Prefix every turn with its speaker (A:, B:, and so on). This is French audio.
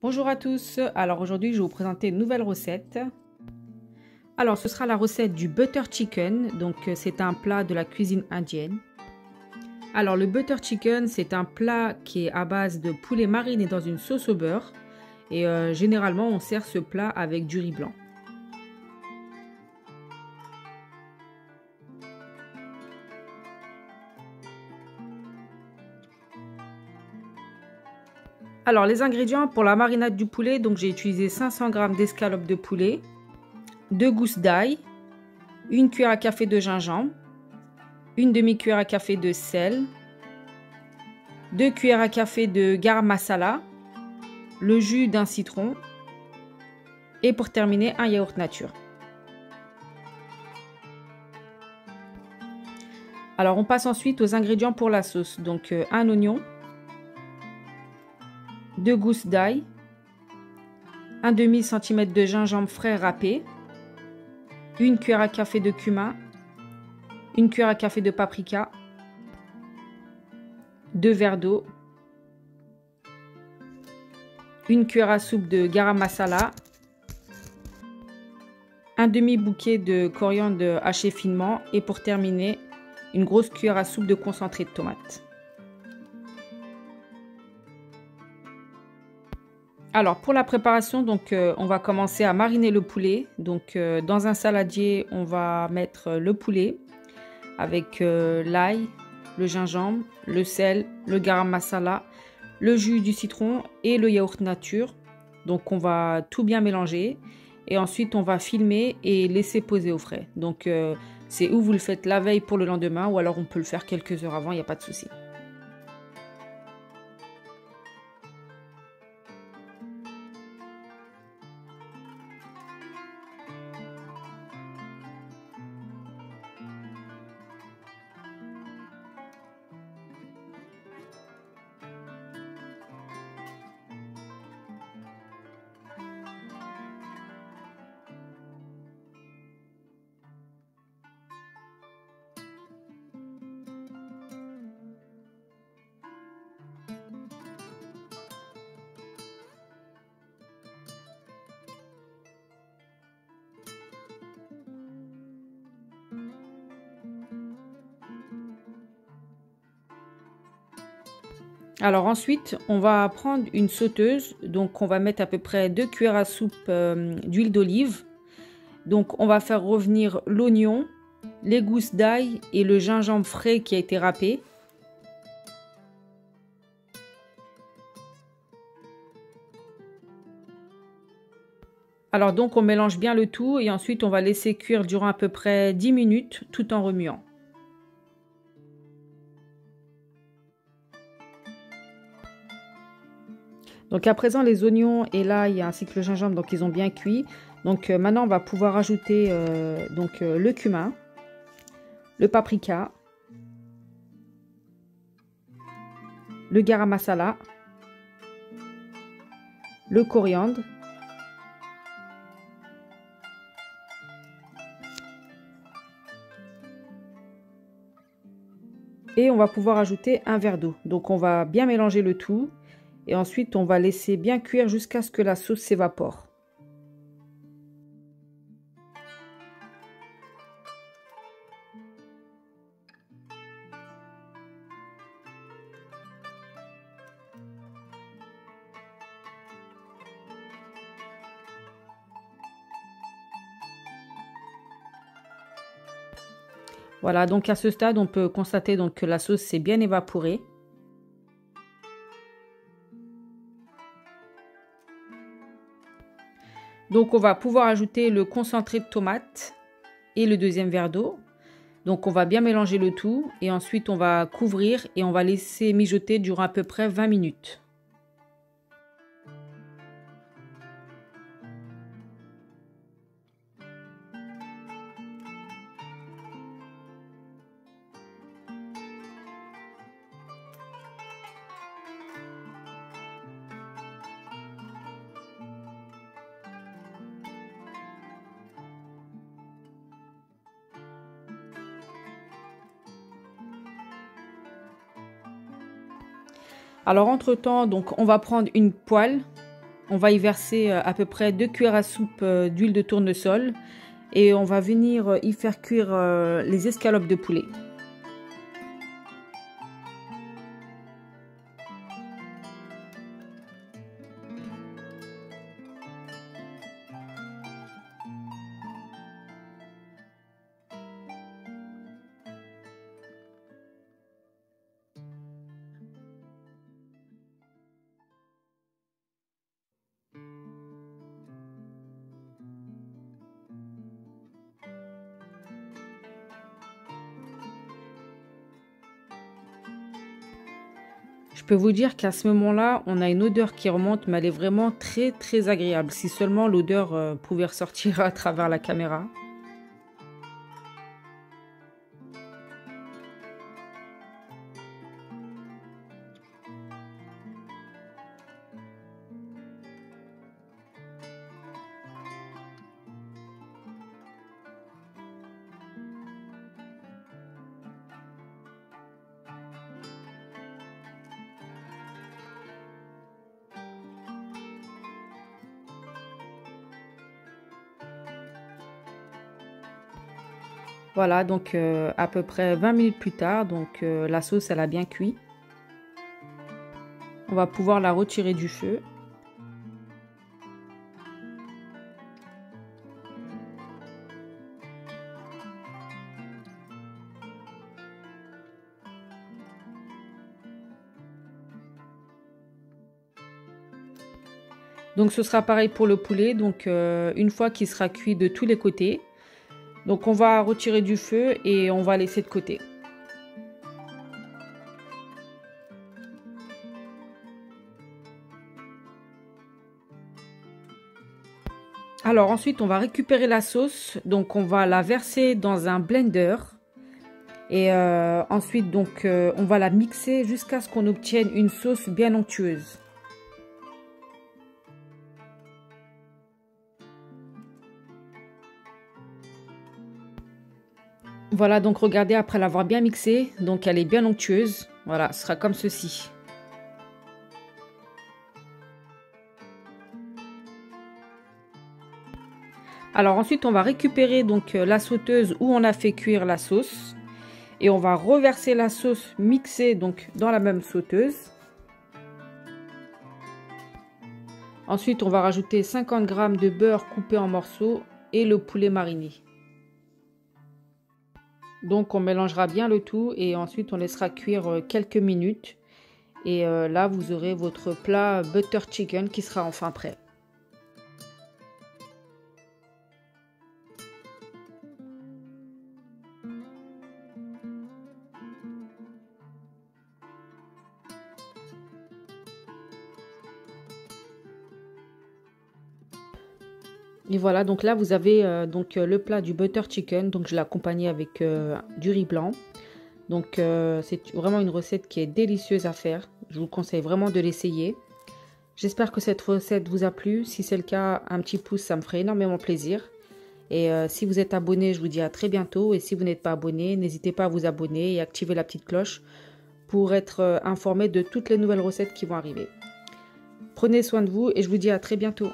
A: Bonjour à tous, alors aujourd'hui je vais vous présenter une nouvelle recette. Alors ce sera la recette du butter chicken, donc c'est un plat de la cuisine indienne. Alors le butter chicken c'est un plat qui est à base de poulet mariné dans une sauce au beurre et généralement on sert ce plat avec du riz blanc. Alors les ingrédients pour la marinade du poulet, donc j'ai utilisé 500 g d'escalope de poulet, 2 gousses d'ail, 1 cuillère à café de gingembre, 1 demi-cuillère à café de sel, 2 cuillères à café de garam masala, le jus d'un citron et pour terminer un yaourt nature. Alors on passe ensuite aux ingrédients pour la sauce, donc un oignon, 2 gousses d'ail, 1 demi-centimètre de gingembre frais râpé, 1 cuillère à café de cumin, 1 cuillère à café de paprika, 2 verres d'eau, 1 cuillère à soupe de garam masala, un demi-bouquet de coriandre haché finement et pour terminer, une grosse cuillère à soupe de concentré de tomate. Alors pour la préparation, donc on va commencer à mariner le poulet. Donc dans un saladier, on va mettre le poulet avec l'ail, le gingembre, le sel, le garam masala, le jus du citron et le yaourt nature. Donc on va tout bien mélanger et ensuite on va filmer et laisser poser au frais. Donc c'est ou vous le faites la veille pour le lendemain ou alors on peut le faire quelques heures avant, il n'y a pas de souci. Alors ensuite, on va prendre une sauteuse, donc on va mettre à peu près 2 cuillères à soupe d'huile d'olive. Donc on va faire revenir l'oignon, les gousses d'ail et le gingembre frais qui a été râpé. Alors donc on mélange bien le tout et ensuite on va laisser cuire durant à peu près 10 minutes tout en remuant. Donc à présent les oignons et l'ail ainsi que le gingembre donc ils ont bien cuit. Donc maintenant on va pouvoir ajouter le cumin, le paprika, le garam masala, le coriandre, et on va pouvoir ajouter un verre d'eau. Donc on va bien mélanger le tout. Et ensuite, on va laisser bien cuire jusqu'à ce que la sauce s'évapore. Voilà, donc à ce stade, on peut constater donc que la sauce s'est bien évaporée. Donc on va pouvoir ajouter le concentré de tomate et le deuxième verre d'eau. Donc on va bien mélanger le tout et ensuite on va couvrir et on va laisser mijoter durant à peu près 20 minutes. Alors entre-temps, donc on va prendre une poêle on va y verser à peu près 2 cuillères à soupe d'huile de tournesol et on va venir y faire cuire les escalopes de poulet. Je peux vous dire qu'à ce moment-là, on a une odeur qui remonte, mais elle est vraiment très très agréable. Si seulement l'odeur pouvait ressortir à travers la caméra. Voilà, donc à peu près 20 minutes plus tard, donc la sauce elle a bien cuit. On va pouvoir la retirer du feu. Donc ce sera pareil pour le poulet, donc une fois qu'il sera cuit de tous les côtés. Donc on va retirer du feu et on va laisser de côté. Alors ensuite on va récupérer la sauce, donc on va la verser dans un blender. Et ensuite donc on va la mixer jusqu'à ce qu'on obtienne une sauce bien onctueuse. Voilà, donc regardez, après l'avoir bien mixée, donc elle est bien onctueuse. Voilà, ce sera comme ceci. Alors ensuite, on va récupérer donc la sauteuse où on a fait cuire la sauce. Et on va reverser la sauce mixée donc dans la même sauteuse. Ensuite, on va rajouter 50 g de beurre coupé en morceaux et le poulet mariné. Donc on mélangera bien le tout et ensuite on laissera cuire quelques minutes. Et là vous aurez votre plat butter chicken qui sera enfin prêt. Et voilà, donc là vous avez le plat du butter chicken, donc je l'ai accompagné avec du riz blanc. Donc c'est vraiment une recette qui est délicieuse à faire, je vous conseille vraiment de l'essayer. J'espère que cette recette vous a plu, si c'est le cas, un petit pouce, ça me ferait énormément plaisir. Et si vous êtes abonné, je vous dis à très bientôt, et si vous n'êtes pas abonné, n'hésitez pas à vous abonner et activer la petite cloche pour être informé de toutes les nouvelles recettes qui vont arriver. Prenez soin de vous et je vous dis à très bientôt.